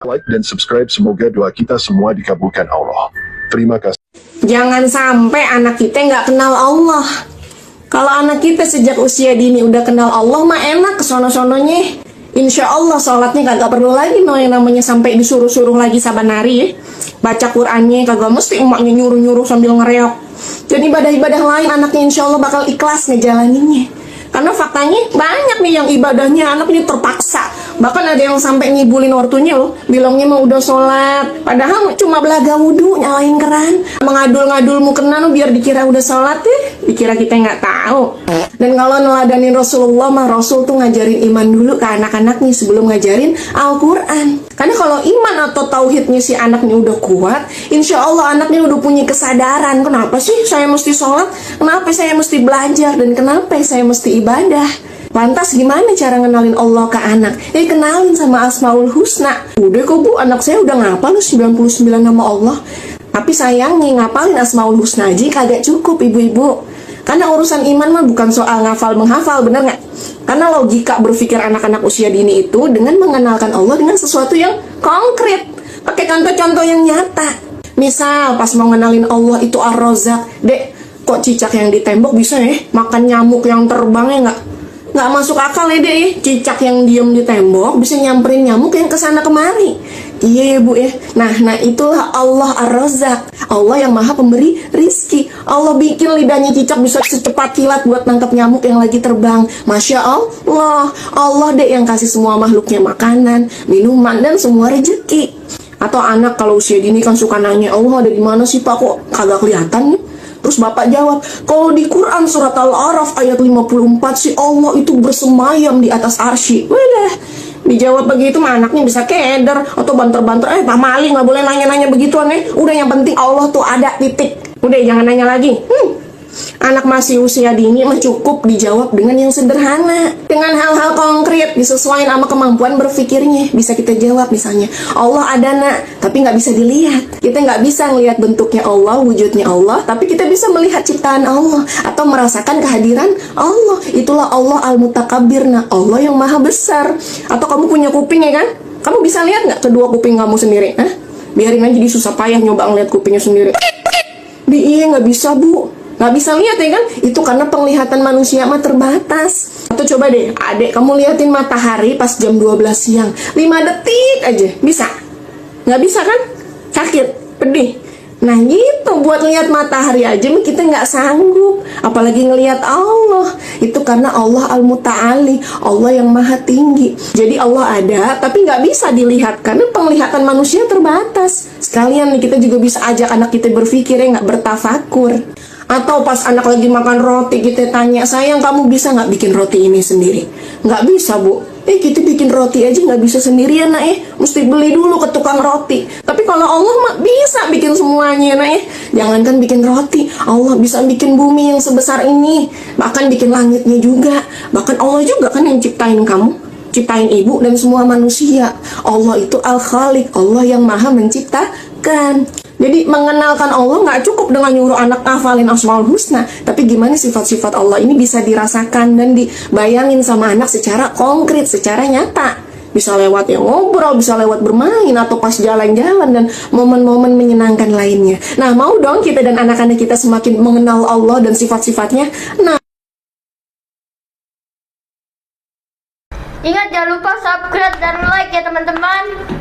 Like dan subscribe, semoga doa kita semua dikabulkan Allah. Terima kasih. Jangan sampai anak kita nggak kenal Allah. Kalau anak kita sejak usia dini udah kenal Allah mah enak kesono-sononya. Insya Allah sholatnya kagak perlu lagi no yang namanya sampai disuruh-suruh lagi sabanari ya. Baca Qur'annya kagak mesti emaknya nyuruh-nyuruh sambil ngereok. Jadi ibadah-ibadah lain anaknya insya Allah bakal ikhlas ngejalaninnya. Karena faktanya banyak nih yang ibadahnya anaknya terpaksa. Bahkan ada yang sampai ngibulin ortunya loh, bilangnya mau udah sholat, padahal cuma belaga wudhu, nyalain keran, mengadul-ngadul mukena no, biar dikira udah sholat ya, dikira kita nggak tahu. Dan kalau neladanin Rasulullah mah, Rasul tuh ngajarin iman dulu ke anak-anaknya sebelum ngajarin Al-Quran. Karena kalau iman atau tauhidnya si anaknya udah kuat, insya Allah anaknya udah punya kesadaran, kenapa sih saya mesti sholat, kenapa saya mesti belajar, dan kenapa saya mesti ibadah. Lantas gimana cara ngenalin Allah ke anak? Kenalin sama Asmaul Husna. Udah kok bu, anak saya udah ngapal 99 nama Allah. Tapi sayangnya ngapalin Asmaul Husna aja kagak cukup ibu-ibu. Karena urusan iman mah bukan soal ngafal menghafal, bener nggak? Karena logika berpikir anak-anak usia dini itu dengan mengenalkan Allah dengan sesuatu yang konkret, pakai contoh-contoh yang nyata. Misal pas mau ngenalin Allah itu Ar-Razzaq, dek, kok cicak yang di tembok bisa makan nyamuk yang terbang ya nggak masuk akal ya deh, cicak yang diem di tembok bisa nyamperin nyamuk yang kesana kemari. Iya ya bu ya. Nah itulah Allah Ar-Razzaq, Allah yang maha pemberi rizki. Allah bikin lidahnya cicak bisa secepat kilat buat nangkap nyamuk yang lagi terbang. Masya Allah, Allah deh yang kasih semua makhluknya makanan, minuman, dan semua rezeki. Atau anak kalau usia dini kan suka nanya, Allah ada di mana sih pak, kok kagak kelihatan nih? Terus bapak jawab, kalau di Quran surat Al-A'raf ayat 54 si Allah itu bersemayam di atas arsy. Walah, dijawab begitu mah anaknya bisa keder atau banter-banter. Pak Mali nggak boleh nanya-nanya begituan Udah yang penting Allah tuh ada, titik. Udah jangan nanya lagi. Anak masih usia dini mah cukup dijawab dengan yang sederhana, dengan hal-hal konkret disesuaikan sama kemampuan berpikirnya. Bisa kita jawab misalnya, Allah ada nak, tapi nggak bisa dilihat. Kita nggak bisa ngelihat bentuknya Allah, wujudnya Allah, tapi kita bisa melihat ciptaan Allah atau merasakan kehadiran Allah. Itulah Allah Al-Mutakabbir, nah Allah yang maha besar. Atau kamu punya kuping ya kan? Kamu bisa lihat nggak kedua kuping kamu sendiri? Biarin aja di susah payah nyoba ngeliat kupingnya sendiri. Iya nggak bisa bu. Nggak bisa lihat ya kan? Itu karena penglihatan manusia mah terbatas. Atau coba deh, adek kamu liatin matahari pas jam 12 siang 5 detik aja, bisa? Nggak bisa kan? Sakit, pedih. Nah gitu, buat lihat matahari aja kita nggak sanggup. Apalagi ngelihat Allah. Itu karena Allah Al-Muta'ali, Allah yang maha tinggi. Jadi Allah ada, tapi nggak bisa dilihat karena penglihatan manusia terbatas. Sekalian nih kita juga bisa ajak anak kita berpikir ya, nggak bertafakur. Atau pas anak lagi makan roti kita tanya, sayang kamu bisa nggak bikin roti ini sendiri? Nggak bisa bu. Kita bikin roti aja nggak bisa sendirian nak mesti beli dulu ke tukang roti. Tapi kalau Allah mah bisa bikin semuanya nak Jangankan bikin roti, Allah bisa bikin bumi yang sebesar ini, bahkan bikin langitnya juga. Bahkan Allah juga kan yang ciptain kamu, ciptain ibu dan semua manusia. Allah itu Al-Khaliq, Allah yang maha menciptakan. Jadi mengenalkan Allah nggak cukup dengan nyuruh anak ngafalin Asmaul Husna, tapi gimana sifat-sifat Allah ini bisa dirasakan dan dibayangin sama anak secara konkret, secara nyata. Bisa lewat yang ngobrol, bisa lewat bermain, atau pas jalan-jalan, dan momen-momen menyenangkan lainnya. Nah mau dong kita dan anak-anak kita semakin mengenal Allah dan sifat-sifatnya. Nah, ingat jangan lupa subscribe dan like ya teman-teman.